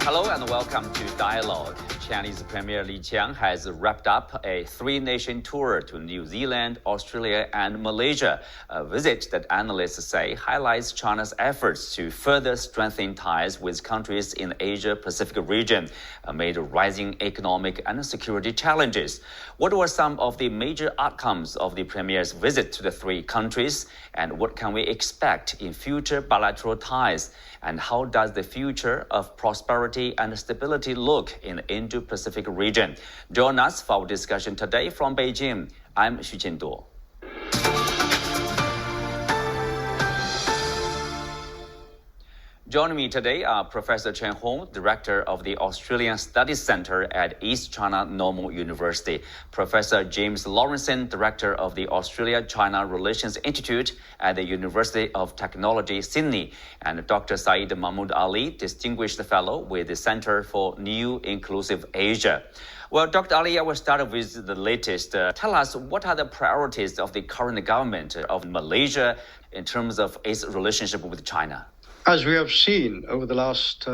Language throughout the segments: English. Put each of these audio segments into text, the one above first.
Hello and welcome to Dialogue. Chinese Premier Li Qiang has wrapped up a three-nation tour to New Zealand, Australia, and Malaysia, a visit that analysts say highlights China's efforts to further strengthen ties with countries in the Asia-Pacific region amid rising economic and security challenges. What were some of the major outcomes of the Premier's visit to the three countries, and what can we expect in future bilateral ties? And how does the future of prosperity and stability look in the Indo-Pacific region? Join us for our discussion today from Beijing. I'm Xu Jianduo. Joining me today are Professor Chen Hong, Director of the Australian Studies Centre at East China Normal University, Professor James Lawrenson, Director of the Australia-China Relations Institute at the University of Technology, Sydney, and Dr. Saeed Mahmood Ali, Distinguished Fellow with the Centre for New Inclusive Asia. Well, Dr. Ali, I will start with the latest. Tell us, what are the priorities of the current government of Malaysia in terms of its relationship with China? As we have seen over the last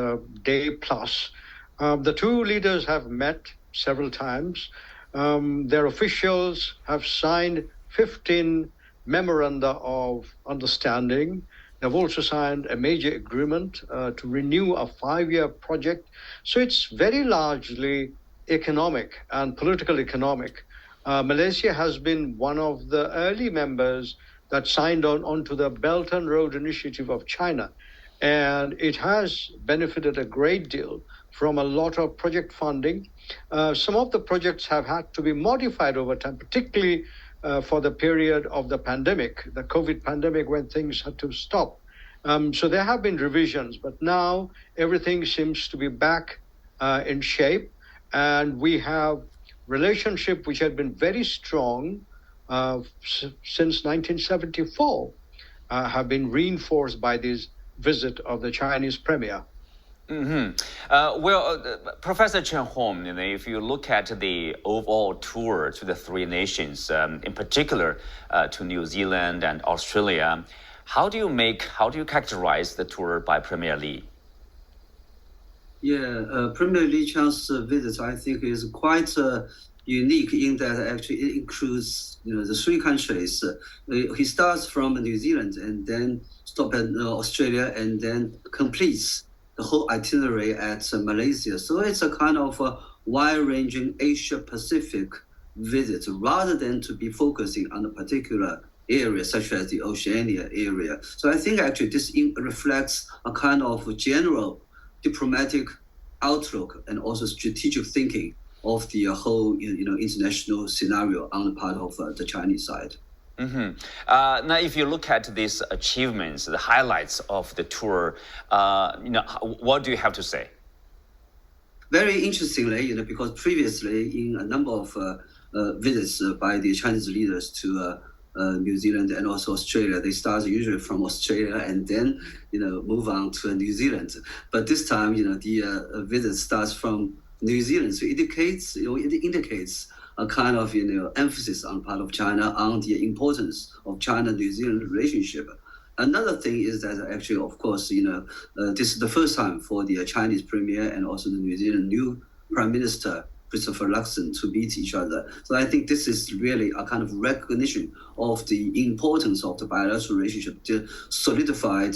day plus, the two leaders have met several times. Their officials have signed 15 memoranda of understanding. They've also signed a major agreement to renew a 5-year project. So it's very largely economic and political economic. Malaysia has been one of the early members that signed on to the Belt and Road Initiative of China. And it has benefited a great deal from a lot of project funding. Some of the projects have had to be modified over time, particularly for the period of the pandemic, the COVID pandemic, when things had to stop. So there have been revisions, but now everything seems to be back in shape. And we have relationship which had been very strong since 1974, have been reinforced by this visit of the Chinese Premier. Professor Chen Hong, if you look at the overall tour to the three nations, in particular to New Zealand and Australia, how do you characterize the tour by Premier Li? Premier Li Qiang's visit, I think, is quite unique in that actually it includes the three countries. He starts from New Zealand and then stop at Australia and then completes the whole itinerary at Malaysia. So it's a kind of a wide-ranging Asia-Pacific visit rather than to be focusing on a particular area such as the Oceania area. So I think actually this reflects a kind of general diplomatic outlook and also strategic thinking of the whole international scenario on the part of the Chinese side. Now, if you look at these achievements, the highlights of the tour, what do you have to say? Very interestingly, because previously in a number of visits by the Chinese leaders to New Zealand and also Australia, they start usually from Australia and then move on to New Zealand. But this time, the visit starts from New Zealand, so it indicates a kind of emphasis on part of China on the importance of China-New Zealand relationship. Another thing is that actually, of course, this is the first time for the Chinese Premier and also the New Zealand new Prime Minister Christopher Luxon to meet each other. So I think this is really a kind of recognition of the importance of the bilateral relationship, the solidified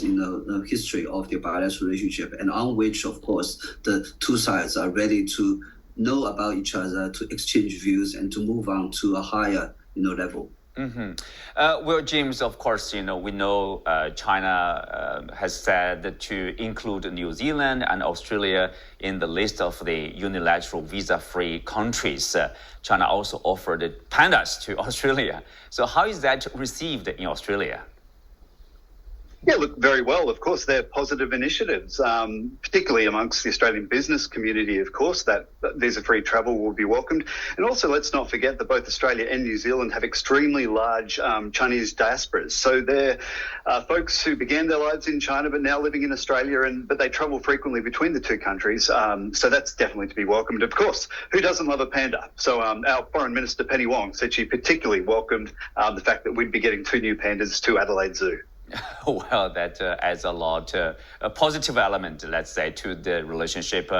history of the bilateral relationship, and on which, of course, the two sides are ready to know about each other, to exchange views, and to move on to a higher level. Well, James, of course, we know China has said to include New Zealand and Australia in the list of the unilateral visa-free countries. China also offered pandas to Australia. So how is that received in Australia? Yeah, look, very well. Of course, they're positive initiatives, particularly amongst the Australian business community, of course, that visa-free travel will be welcomed. And also, let's not forget that both Australia and New Zealand have extremely large Chinese diasporas. So they're folks who began their lives in China but now living in Australia, but they travel frequently between the two countries. So that's definitely to be welcomed. Of course, who doesn't love a panda? So our Foreign Minister, Penny Wong, said she particularly welcomed the fact that we'd be getting 2 new pandas to Adelaide Zoo. Well, that adds a lot, a positive element, let's say, to the relationship.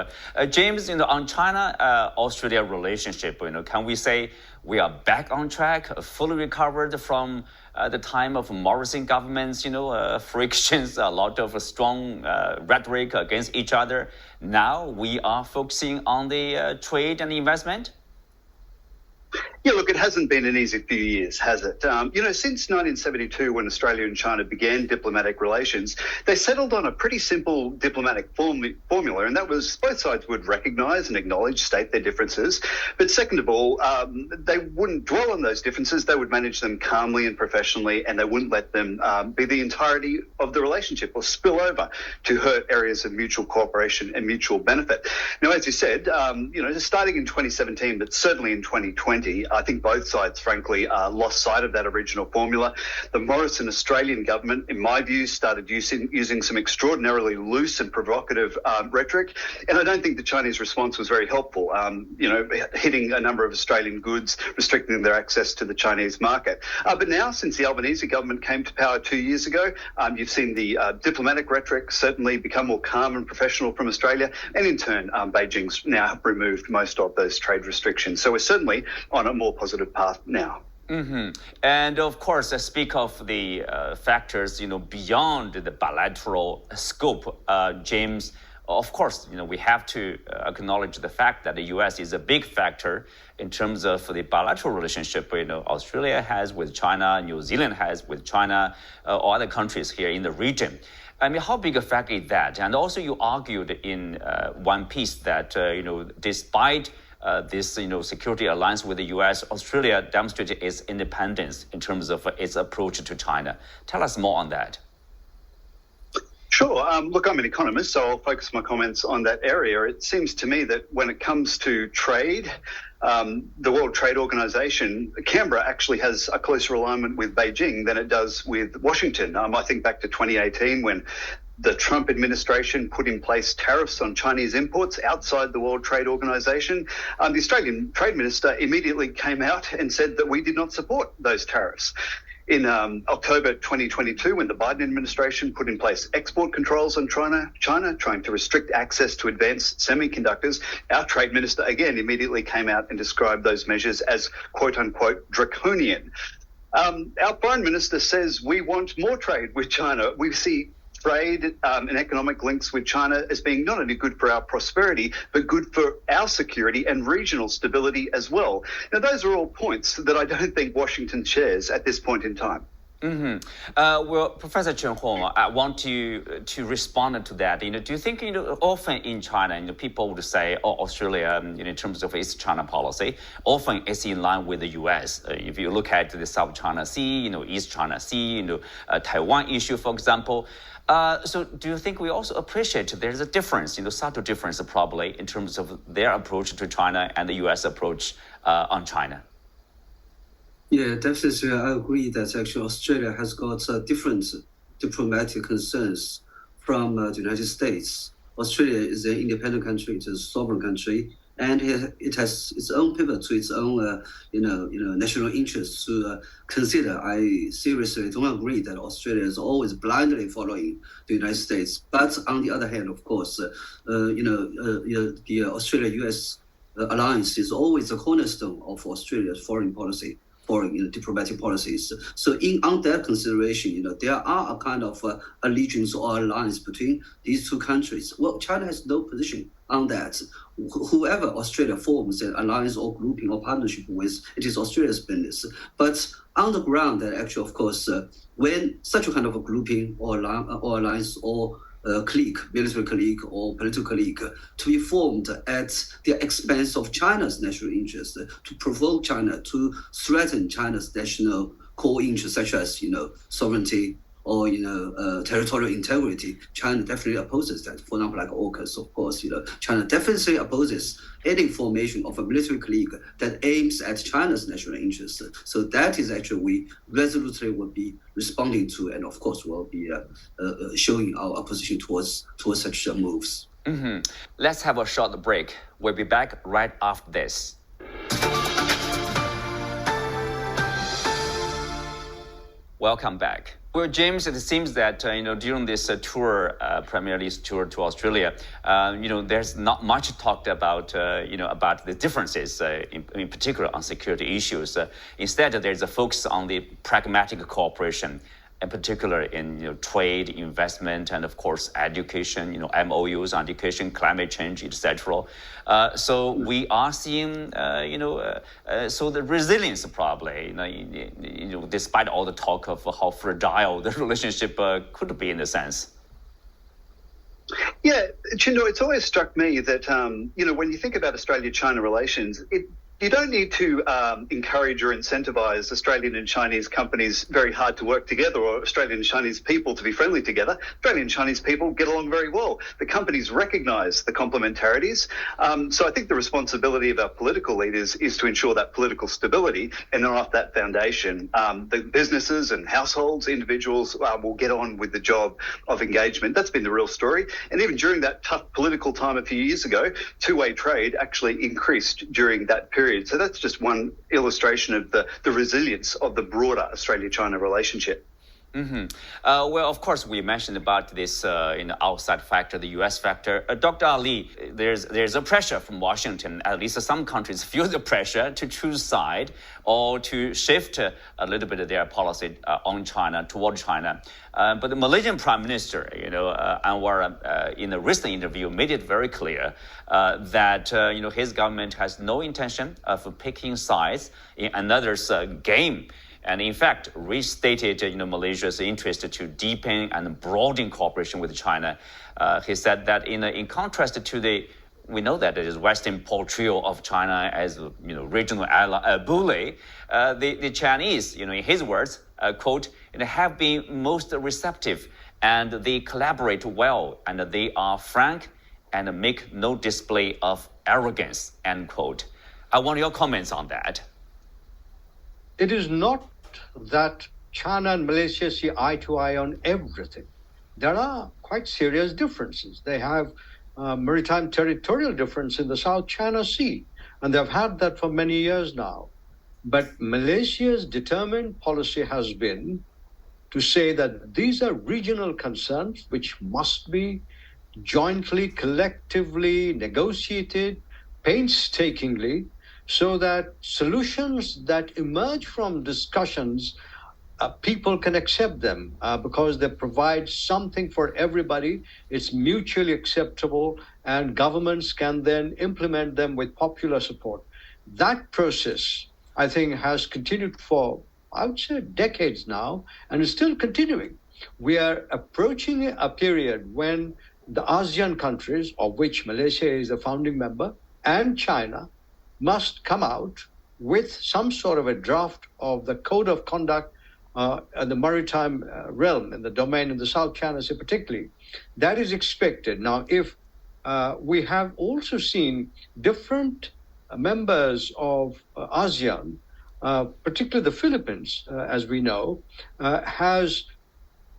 James, on China-Australia relationship, can we say we are back on track, fully recovered from the time of Morrison governments, frictions, a lot of strong rhetoric against each other. Now we are focusing on the trade and investment? Yeah, look, it hasn't been an easy few years, has it? Since 1972, when Australia and China began diplomatic relations, they settled on a pretty simple diplomatic formula, and that was both sides would recognise and acknowledge, state their differences. But second of all, they wouldn't dwell on those differences. They would manage them calmly and professionally, and they wouldn't let them be the entirety of the relationship or spill over to hurt areas of mutual cooperation and mutual benefit. Now, as you said, starting in 2017, but certainly in 2020, I think both sides, frankly, lost sight of that original formula. The Morrison Australian government, in my view, started using some extraordinarily loose and provocative rhetoric, and I don't think the Chinese response was very helpful, hitting a number of Australian goods, restricting their access to the Chinese market. But now, since the Albanese government came to power 2 years ago, you've seen the diplomatic rhetoric certainly become more calm and professional from Australia, and in turn, Beijing's now removed most of those trade restrictions. So we're certainly on a more positive path now. Mm-hmm. And of course, speak of the factors, beyond the bilateral scope, James. Of course, we have to acknowledge the fact that the U.S. is a big factor in terms of the bilateral relationship. Australia has with China, New Zealand has with China, or other countries here in the region. I mean, how big a factor is that? And also, you argued in one piece that despite this security alliance with the U.S., Australia demonstrated its independence in terms of its approach to China. Tell us more on that. Sure. Look, I'm an economist, so I'll focus my comments on that area. It seems to me that when it comes to trade, the World Trade Organization, Canberra actually has a closer alignment with Beijing than it does with Washington. I think back to 2018 when the Trump administration put in place tariffs on Chinese imports outside the World Trade Organization. The Australian Trade Minister immediately came out and said that we did not support those tariffs. In October 2022, when the Biden administration put in place export controls on China trying to restrict access to advanced semiconductors, our trade minister again immediately came out and described those measures as quote unquote draconian. Our foreign minister says we want more trade with China. We see trade and economic links with China as being not only good for our prosperity, but good for our security and regional stability as well. Now, those are all points that I don't think Washington shares at this point in time. Mm-hmm. Well, Professor Chen Hong, I want you to respond to that. Do you think often in China, people would say, Australia, in terms of its China policy, often it's in line with the U.S. If you look at the South China Sea, East China Sea, Taiwan issue, for example. So do you think we also appreciate there's a difference, subtle difference probably in terms of their approach to China and the U.S. approach on China? Yeah, definitely. I agree that actually Australia has got different diplomatic concerns from the United States. Australia is an independent country, it's a sovereign country, and it has its own pivot to its own, national interests to consider. I seriously don't agree that Australia is always blindly following the United States. But on the other hand, of course, the Australia-U.S. alliance is always a cornerstone of Australia's foreign policy. Foreign diplomatic policies. So on that consideration, there are a kind of allegiance or alliance between these two countries. Well, China has no position on that. Whoever Australia forms an alliance or grouping or partnership with, it is Australia's business. But on the ground, that actually, of course, when such a kind of a grouping or alliance or clique, military clique or political clique, to be formed at the expense of China's national interest, to provoke China, to threaten China's national core interests, such as sovereignty or territorial integrity. China definitely opposes that. For example, like AUKUS, of course, China definitely opposes any formation of a military clique that aims at China's national interests. So that is actually we resolutely will be responding to, and of course will be showing our opposition towards such moves. Mm-hmm. Let's have a short break. We'll be back right after this. Welcome back. Well, James, it seems that during this tour, Premier Lee's tour to Australia, there's not much talked about about the differences, in particular on security issues. Instead, there's a focus on the pragmatic cooperation, in particular in trade, investment, and of course education. MOUs on education, climate change, etc. So we are seeing, so the resilience probably, despite all the talk of how fragile the relationship could be in a sense. Yeah, Chindo, it's always struck me that, when you think about Australia-China relations, you don't need to encourage or incentivize Australian and Chinese companies very hard to work together, or Australian and Chinese people to be friendly together. Australian and Chinese people get along very well. The companies recognise the complementarities. So I think the responsibility of our political leaders is to ensure that political stability, and then off that foundation, the businesses and households, individuals will get on with the job of engagement. That's been the real story. And even during that tough political time a few years ago, two-way trade actually increased during that period. So that's just one illustration of the resilience of the broader Australia-China relationship. Mm-hmm. Well, of course, we mentioned about this outside factor, the U.S. factor. Dr. Ali, there's a pressure from Washington. At least some countries feel the pressure to choose side or to shift a little bit of their policy on China, toward China. But the Malaysian Prime Minister, Anwar, in a recent interview, made it very clear that his government has no intention of picking sides in another's game. And in fact, restated Malaysia's interest to deepen and broaden cooperation with China. He said that in contrast to we know that it is Western portrayal of China as regional bully. The Chinese, in his words, quote, have been most receptive, and they collaborate well, and they are frank and make no display of arrogance, end quote. I want your comments on that. It is not that China and Malaysia see eye to eye on everything. There are quite serious differences. They have maritime territorial difference in the South China Sea, and they've had that for many years now. But Malaysia's determined policy has been to say that these are regional concerns which must be jointly, collectively negotiated painstakingly, so that solutions that emerge from discussions, people can accept them because they provide something for everybody. It's mutually acceptable, and governments can then implement them with popular support. That process, I think, has continued for, I would say, decades now, and is still continuing. We are approaching a period when the ASEAN countries, of which Malaysia is a founding member, and China must come out with some sort of a draft of the code of conduct in the maritime realm, in the domain of the South China Sea particularly. That is expected. Now, if we have also seen different members of ASEAN, particularly the Philippines, as we know, has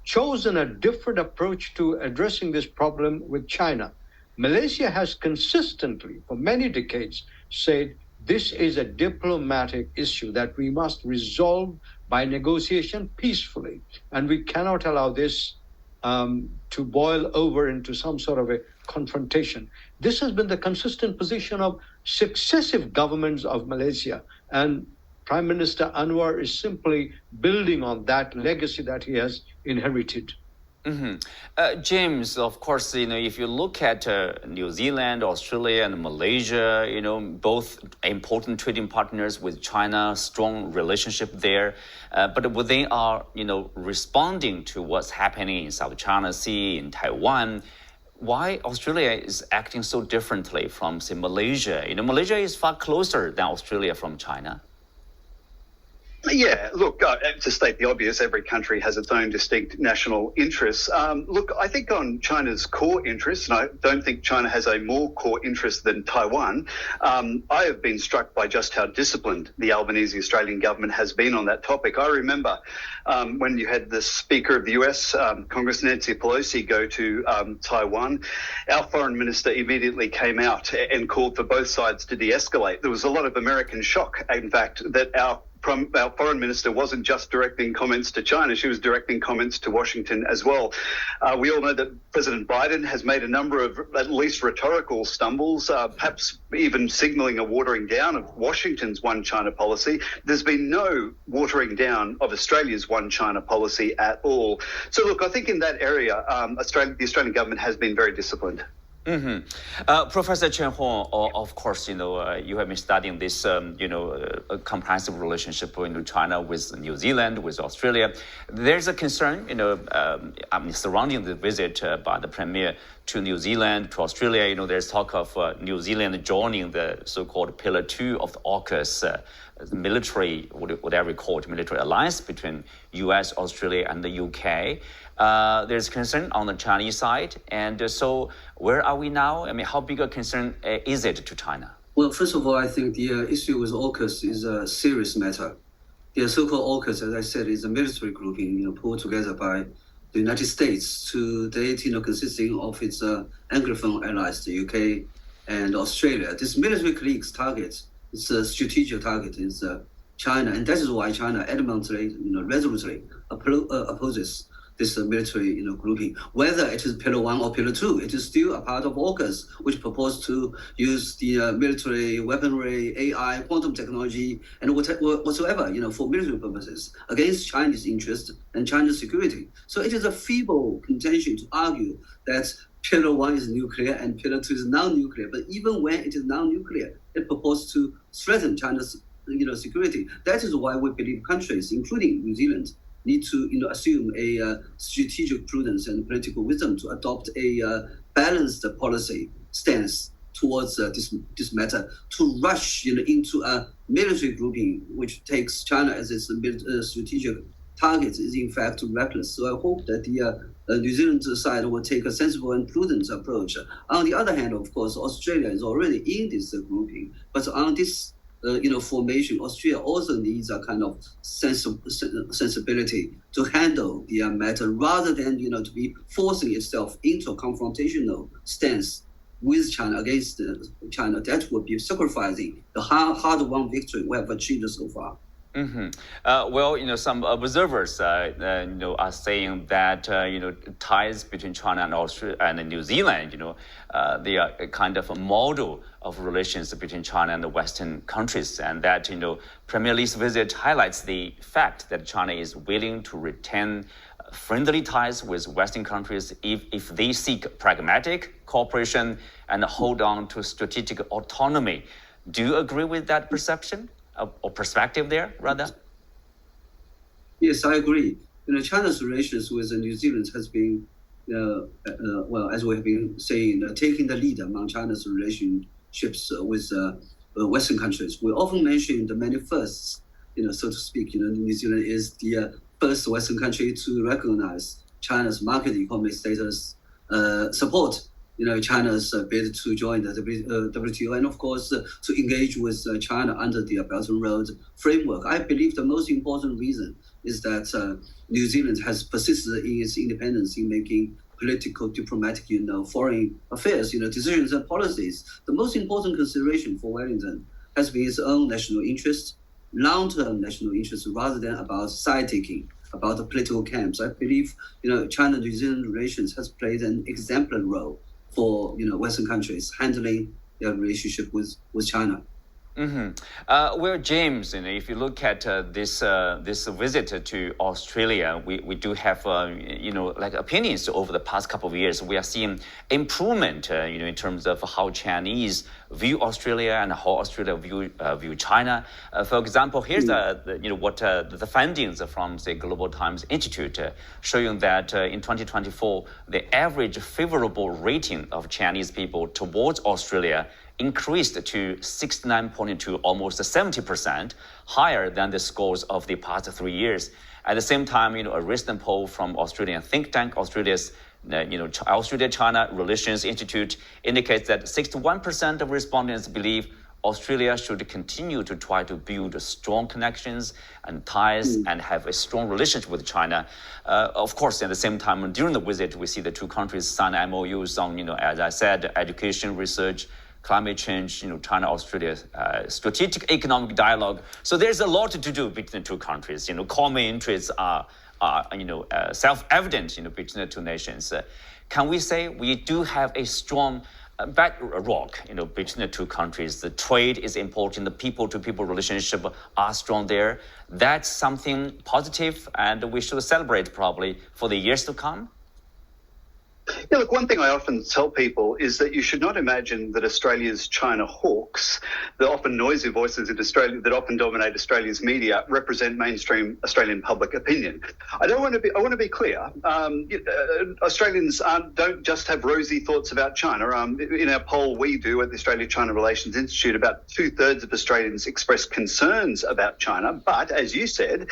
chosen a different approach to addressing this problem with China. Malaysia has consistently, for many decades, said this is a diplomatic issue that we must resolve by negotiation peacefully, and we cannot allow this to boil over into some sort of a confrontation. This has been the consistent position of successive governments of Malaysia, and Prime Minister Anwar is simply building on that legacy that he has inherited. Mm-hmm. James, of course, if you look at New Zealand, Australia, and Malaysia, both important trading partners with China, strong relationship there. But when they are, responding to what's happening in South China Sea, in Taiwan, why Australia is acting so differently from, say, Malaysia? Malaysia is far closer than Australia from China. Yeah, look, to state the obvious, every country has its own distinct national interests. Look, I think on China's core interests, and I don't think China has a more core interest than Taiwan, I have been struck by just how disciplined the Albanese Australian government has been on that topic. I remember when you had the Speaker of the US, Congress Nancy Pelosi, go to Taiwan, our Foreign Minister immediately came out and called for both sides to de-escalate. There was a lot of American shock, in fact, that our our foreign minister wasn't just directing comments to China, she was directing comments to Washington as well. We all know that President Biden has made a number of at least rhetorical stumbles, perhaps even signalling a watering down of Washington's one China policy. There's been no watering down of Australia's one China policy at all. So look, I think in that area, the Australian government has been very disciplined. Professor Chen Hong, of course, you have been studying this, a comprehensive relationship between China with New Zealand, with Australia. There's a concern, surrounding the visit by the Premier to New Zealand, to Australia. There's talk of New Zealand joining the so-called Pillar 2 of the AUKUS military, whatever you call it, military alliance between US, Australia, and the UK. There's concern on the Chinese side. And so where are we now? I mean, how big a concern is it to China? Well, first of all, I think the issue with AUKUS is a serious matter. The so-called AUKUS, as I said, is a military grouping pulled together by the United States to date, consisting of its Anglophone allies, the UK and Australia. This military clique's target, its strategic target is China, and that is why China adamantly, resolutely opposes this military, grouping. Whether it is Pillar 1 or Pillar 2, it is still a part of AUKUS, which propose to use the military weaponry, AI, quantum technology, and whatsoever, for military purposes against Chinese interests and China's security. So it is a feeble contention to argue that Pillar 1 is nuclear and Pillar 2 is non-nuclear. But even when it is non-nuclear, it proposes to threaten China's, security. That is why we believe countries, including New Zealand, need to assume a strategic prudence and political wisdom to adopt a balanced policy stance towards this matter. To rush into a military grouping which takes China as its strategic target is in fact reckless. So I hope that the New Zealand side will take a sensible and prudent approach. On the other hand, of course, Australia is already in this grouping, but on this formation, Australia also needs a kind of sensibility to handle the matter rather than, to be forcing itself into a confrontational stance with China, against China. That would be sacrificing the hard-won victory we have achieved so far. Well, some observers, are saying that, ties between China and Australia and New Zealand, they are a kind of a model of relations between China and the Western countries. And that, Premier Lee's visit highlights the fact that China is willing to retain friendly ties with Western countries if they seek pragmatic cooperation and hold on to strategic autonomy. Do you agree with that perception? Or perspective there, rather? Yes, I agree. China's relations with New Zealand has been, as we have been saying, taking the lead among China's relationships with Western countries. We often mention the many firsts, so to speak. New Zealand is the first Western country to recognize China's market economy status, support China's bid to join the WTO, and of course to engage with China under the Belt and Road framework. I believe the most important reason is that New Zealand has persisted in its independence in making political, diplomatic, foreign affairs, decisions and policies. The most important consideration for Wellington has been its own national interest, long-term national interest, rather than about side-taking, about the political camps. I believe, China-New Zealand relations has played an exemplary role for Western countries handling their relationship with China. Well, James, if you look at this visit to Australia, we do have opinions over the past couple of years. We are seeing improvement, in terms of how Chinese view Australia and how Australia view China. For example, here's the findings from the Global Times Institute showing that in 2024, the average favorable rating of Chinese people towards Australia increased to 69.2, almost 70%, higher than the scores of the past 3 years. At the same time, a recent poll from Australian think tank, Australia's Australia-China Relations Institute, indicates that 61% of respondents believe Australia should continue to try to build strong connections and ties and have a strong relationship with China. Of course, at the same time, during the visit, we see the two countries sign MOUs on, as I said, education, research, climate change, China-Australia strategic economic dialogue. So there's a lot to do between the two countries. Common interests are self-evident, between the two nations. Can we say we do have a strong bedrock, between the two countries? The trade is important. The people-to-people relationship are strong there. That's something positive, and we should celebrate probably for the years to come. Yeah, look, one thing I often tell people is that you should not imagine that Australia's China hawks, the often noisy voices in Australia that often dominate Australia's media, represent mainstream Australian public opinion. I want to be clear. Australians don't just have rosy thoughts about China. In our poll we do at the Australia-China Relations Institute, about 2/3 of Australians express concerns about China. But as you said,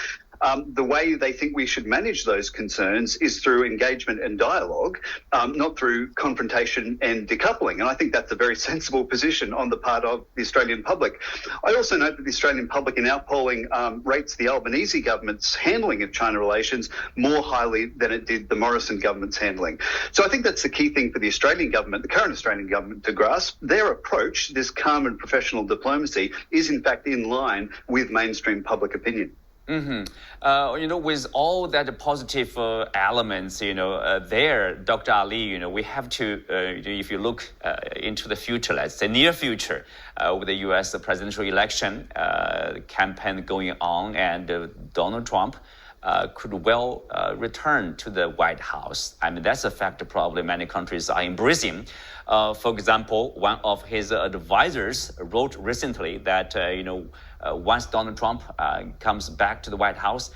the way they think we should manage those concerns is through engagement and dialogue, not through confrontation and decoupling. And I think that's a very sensible position on the part of the Australian public. I also note that the Australian public in our polling rates the Albanese government's handling of China relations more highly than it did the Morrison government's handling. So I think that's the key thing for the Australian government, the current Australian government, to grasp. Their approach, this calm and professional diplomacy, is in fact in line with mainstream public opinion. With all that positive elements, there, Dr. Ali, we have to, if you look into the future, let's say near future, with the U.S. presidential election campaign going on, and Donald Trump could well return to the White House. I mean, that's a fact probably many countries are embracing. For example, one of his advisors wrote recently that, once Donald Trump comes back to the White House,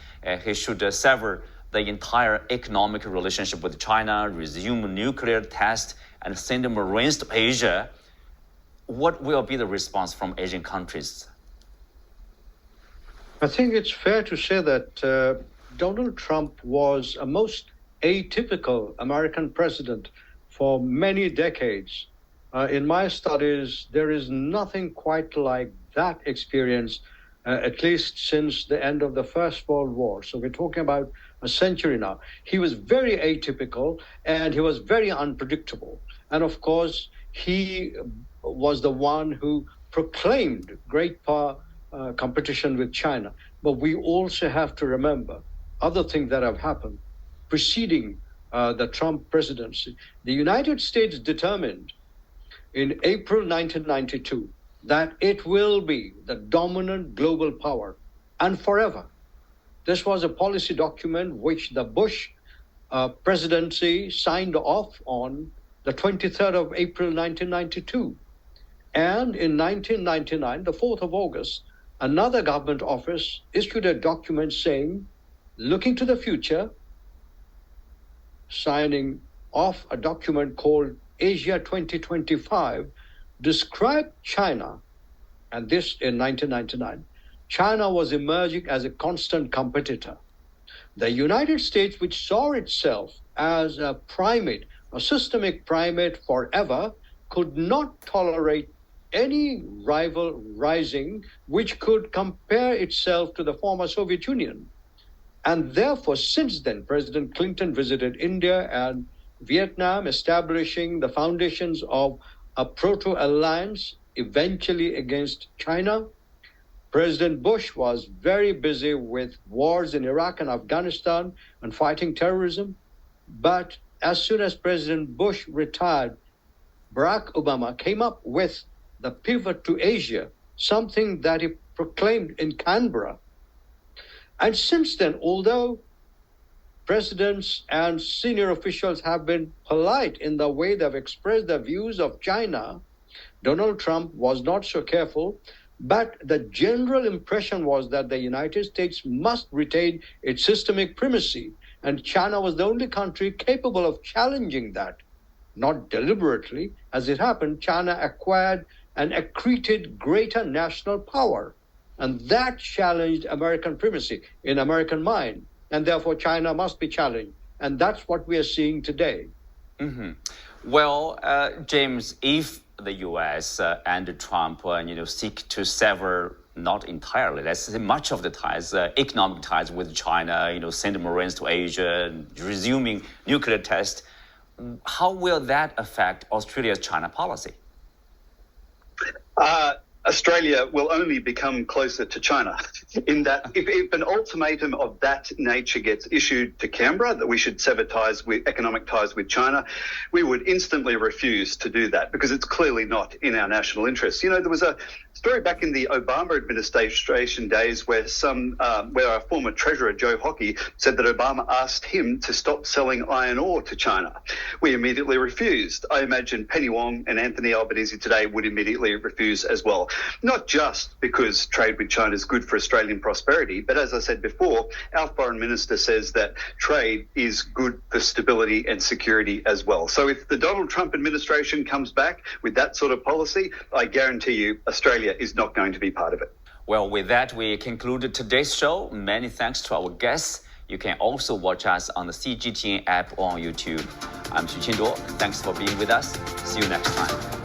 he should sever the entire economic relationship with China, resume nuclear tests, and send Marines to Asia. What will be the response from Asian countries? I think it's fair to say that Donald Trump was a most atypical American president for many decades. In my studies, there is nothing quite like that experience, at least since the end of the First World War. So we're talking about a century now. He was very atypical, and he was very unpredictable. And of course, he was the one who proclaimed great power competition with China. But we also have to remember other things that have happened preceding the Trump presidency. The United States determined in April 1992 that it will be the dominant global power, and forever. This was a policy document which the Bush presidency signed off on the 23rd of April 1992. And in 1999, the 4th of August, another government office issued a document saying, looking to the future, signing off a document called Asia 2025, described China, and this in 1999, China was emerging as a constant competitor. The United States, which saw itself as a primate, a systemic primate forever, could not tolerate any rival rising which could compare itself to the former Soviet Union. And therefore, since then, President Clinton visited India and Vietnam, establishing the foundations of a proto-alliance eventually against China. President Bush was very busy with wars in Iraq and Afghanistan and fighting terrorism. But as soon as President Bush retired, Barack Obama came up with the pivot to Asia, something that he proclaimed in Canberra. And since then, although presidents and senior officials have been polite in the way they've expressed their views of China, Donald Trump was not so careful. But the general impression was that the United States must retain its systemic primacy, and China was the only country capable of challenging that. Not deliberately, as it happened, China acquired and accreted greater national power, and that challenged American primacy in American mind, and therefore China must be challenged, and that's what we are seeing today. Mm-hmm. Well, James, if the U.S. And Trump, seek to sever, not entirely, let's say much of the ties, economic ties with China, send Marines to Asia, resuming nuclear tests, how will that affect Australia's China policy? Australia will only become closer to China in that if an ultimatum of that nature gets issued to Canberra, that we should sever economic ties with China, we would instantly refuse to do that because it's clearly not in our national interests. You know, there was a story back in the Obama administration days where where our former treasurer, Joe Hockey, said that Obama asked him to stop selling iron ore to China. We immediately refused. I imagine Penny Wong and Anthony Albanese today would immediately refuse as well. Not just because trade with China is good for Australian prosperity, but as I said before, our foreign minister says that trade is good for stability and security as well. So if the Donald Trump administration comes back with that sort of policy, I guarantee you Australia is not going to be part of it. Well, with that, we concluded today's show. Many thanks to our guests. You can also watch us on the CGTN app or on YouTube. I'm Xu Qinduo. Thanks for being with us. See you next time.